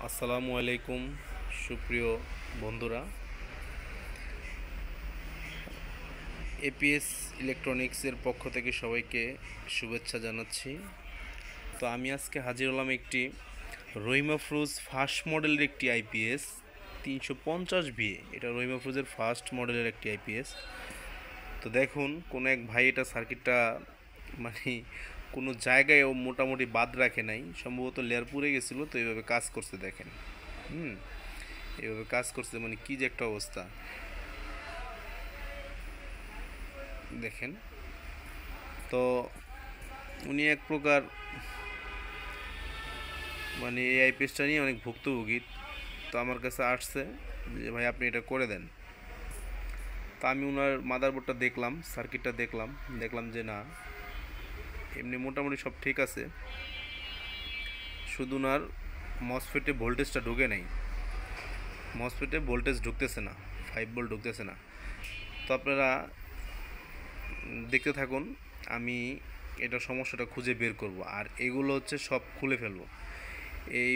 আসসালামু আলাইকুম সুপ্রিয় বন্ধুরা, এপিএস ইলেকট্রনিক্সের পক্ষ থেকে সবাইকে শুভেচ্ছা জানাচ্ছি। তো আমি আজকে হাজির হলাম একটি রহিমাফ্রুজ ফার্স্ট মডেলের একটি আইপিএস 350 এটা রহিমাফ্রুজের ফার্স্ট মডেলের একটি আইপিএস। তো দেখুন, কোনো এক ভাই এটা সার্কিটটা মানে কোনো জায়গায় ও মোটামুটি বাদ রাখে নাই, সম্ভবত লেয়ার পুড়ে গেছিলো, তো এইভাবে কাজ করছে দেখেন। হুম এইভাবে কাজ করছে, মানে কি যে একটা অবস্থা দেখেন। তো উনি এক প্রকার মানে এই আইপিএসটা নিয়ে অনেক ভুক্তভোগী। তো আমার কাছে আসছে যে ভাই আপনি এটা করে দেন। তো আমি ওনার মাদারবোর্ডটা দেখলাম, সার্কিটটা দেখলাম, দেখলাম যে না, এমনি মোটামুটি সব ঠিক আছে, শুধু ওনার মসফেটে ভোল্টেজটা ঢুকে নাই, মসফেটে ভোল্টেজ ঢুকতেছে না, 5 ভোল্ট ঢুকতেছে না। তো আপনারা দেখতে থাকুন, আমি এটা সমস্যাটা খুঁজে বের করব, আর এগুলো হচ্ছে সব খুলে ফেলবো। এই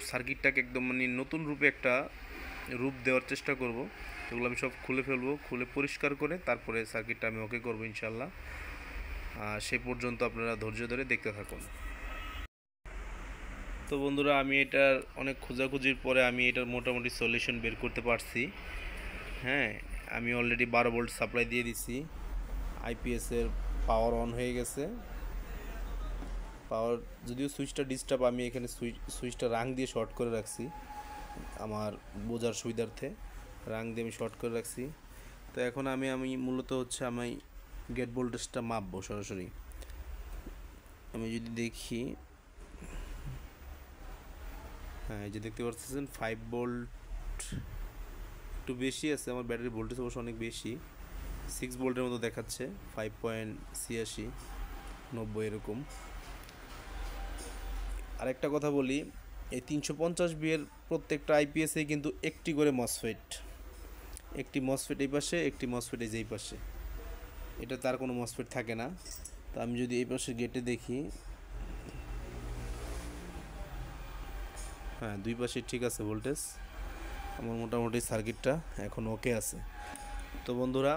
সার্কিটটাকে একদম মানে নতুন রূপে একটা রূপ দেওয়ার চেষ্টা করব। এগুলো আমি সব খুলে ফেলবো, খুলে পরিষ্কার করে তারপরে সার্কিটটা আমি ওকে করবো ইনশাল্লাহ। সে পর্যন্ত আপনারা ধৈর্য ধরে দেখতে থাকুন। তো বন্ধুরা, আমি এটার অনেক খোঁজাখুঁজির পরে আমি এটার মোটামুটি সলিউশন বের করতে পারছি। হ্যাঁ, আমি অলরেডি 12 ভোল্ট সাপ্লাই দিয়ে দিছি, আইপিএসের পাওয়ার অন হয়ে গেছে। পাওয়ার যদিও সুইচটা ডিস্টার্ব, আমি এখানে সুইচটা রাং দিয়ে শর্ট করে রাখছি আমার বোঝার সুবিধার্থে, রাং দিয়ে আমি শর্ট করে রাখছি। তো এখন আমি মূলত হচ্ছে আমি গেট ভোল্টেজটা মাপবো সরাসরি। আমি যদি দেখি, হ্যাঁ এই যে দেখতে পাচ্ছেন 5 ভোল্ট একটু বেশি আছে, আমার ব্যাটারির ভোল্টেজ অবশ্য অনেক বেশি, 6 ভোল্টের মতো দেখাচ্ছে, 5.86-90 এরকম। আরেকটা কথা বলি, এই 350 এর প্রত্যেকটা আইপিএসে কিন্তু একটি করে মসফেট, একটি মসফেট এই পাশে, একটি মসফেট এই যে এই পাশে, এটা তার কোনো মসফেট থাকে না। তো আমি যদি এই পাশে গেটে দেখি, হ্যাঁ দুই পাশে ঠিক আছে ভোল্টেজ, আমার মোটামুটি সার্কিটটা এখন ওকে আছে। তো বন্ধুরা,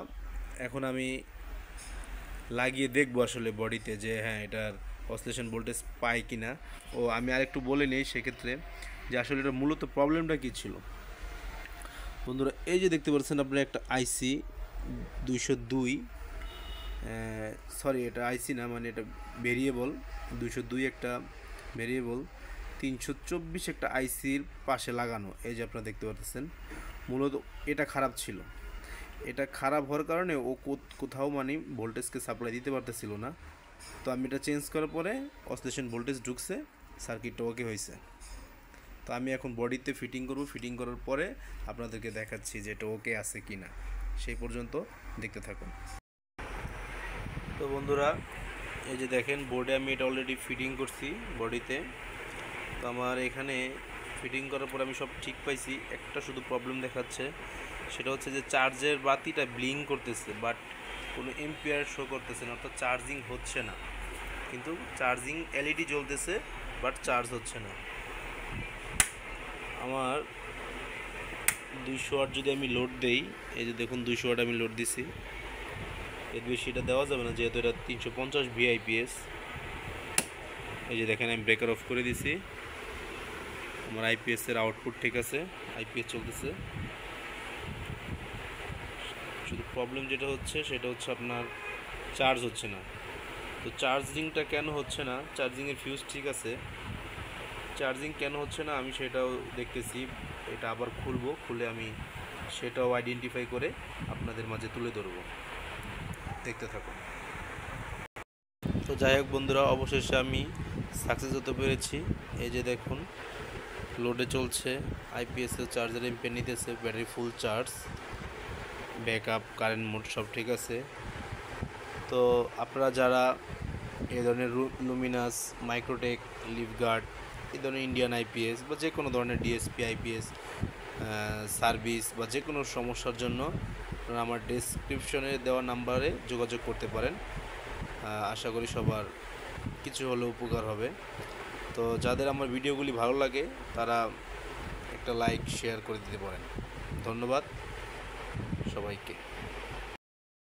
এখন আমি লাগিয়ে দেখবো আসলে বডিতে যে হ্যাঁ এটার অসিলেশন ভোল্টেজ পাই কি না। ও আমি আরেকটু বলে নিই সেক্ষেত্রে, যে আসলে এটা মূলত প্রবলেমটা কী ছিল। বন্ধুরা, এই যে দেখতে পাচ্ছেন আপনারা একটা আইসি 202, সরি এটা আইসি না, মানে এটা ভেরিয়েবল 202 একটা ভেরিয়েবল 324 একটা আইসির পাশে লাগানো, এই যে আপনারা দেখতে পাচ্ছেন। মূলত এটা খারাপ ছিল, এটা খারাপ হওয়ার কারণে ও কোথাও মানে ভোল্টেজকে সাপ্লাই দিতে পারতেছিল না। তো আমি এটা চেঞ্জ করার পরে অসিলেশন ভোল্টেজ ঢুকছে, সার্কিটটা ওকে হয়েছে। তো আমি এখন বডিতে ফিটিং করব, ফিটিং করার পরে আপনাদেরকে দেখাচ্ছি যে এটা ওকে আছে কি না, সেই পর্যন্ত দেখতে থাকুন। তো বন্ধুরা, এই যে দেখেন বোর্ডে আমি এটা অলরেডি ফিটিং করছি বডিতে। তো আমার এখানে ফিটিং করার পর আমি সব ঠিক পাইছি, একটা শুধু প্রবলেম দেখাচ্ছে, সেটা হচ্ছে যে চার্জের বাতিটা ব্লিঙ্ক করতেছে, বাট কোনো এম্পিয়ার শো করতেছে না, অর্থাৎ চার্জিং হচ্ছে না। কিন্তু চার্জিং এলইডি জ্বলতেছে, বাট চার্জ হচ্ছে না। আমার 200 ওয়াট যদি আমি লোড দেই, এই যে দেখুন 200 ওয়াট আমি লোড দিছি, এর বেশি এটা দেওয়া যাবে না যেহেতু এটা 350 ভিআইপিএস। এই যে দেখেন আমি ব্রেকার অফ করে দিছি, আমার আইপিএসের আউটপুট ঠিক আছে, আইপিএস চলতেছে। শুধু প্রবলেম যেটা হচ্ছে সেটা হচ্ছে আপনার চার্জ হচ্ছে না। তো চার্জিংটা কেন হচ্ছে না, চার্জিংয়ের ফিউজ ঠিক আছে, চার্জিং কেন হচ্ছে না আমি সেটাও দেখতেছি। এটা আবার খুলবো, খুলে আমি সেটাও আইডেন্টিফাই করে আপনাদের মাঝে তুলে ধরবো, দেখতে থাকুন। তো যাই হোক বন্ধুরা, অবশেষে আমি সাকসেস হতে পেরেছি। এই যে দেখুন লোডে চলছে, আইপিএসের চার্জার এম্পিয়ার নিতেছে, battery full charge, backup current mode সব ঠিক আছে। তো আপনারা যারা এই ধরনের লুমিনাস, মাইক্রোটেক, লিভগার্ড, এই ধরনের ইন্ডিয়ান আইপিএস বা যে কোনো ধরনের ডিএসপি আইপিএস সার্ভিস বা যে কোনো সমস্যার জন্য আপনারা আমার ডেসক্রিপশনে দেওয়া নাম্বারে যোগাযোগ করতে পারেন। আশা করি সবার কিছু হলেও উপকার হবে। তো যাদের আমার ভিডিওগুলি ভালো লাগে তারা একটা লাইক শেয়ার করে দিতে পারেন। ধন্যবাদ সবাইকে।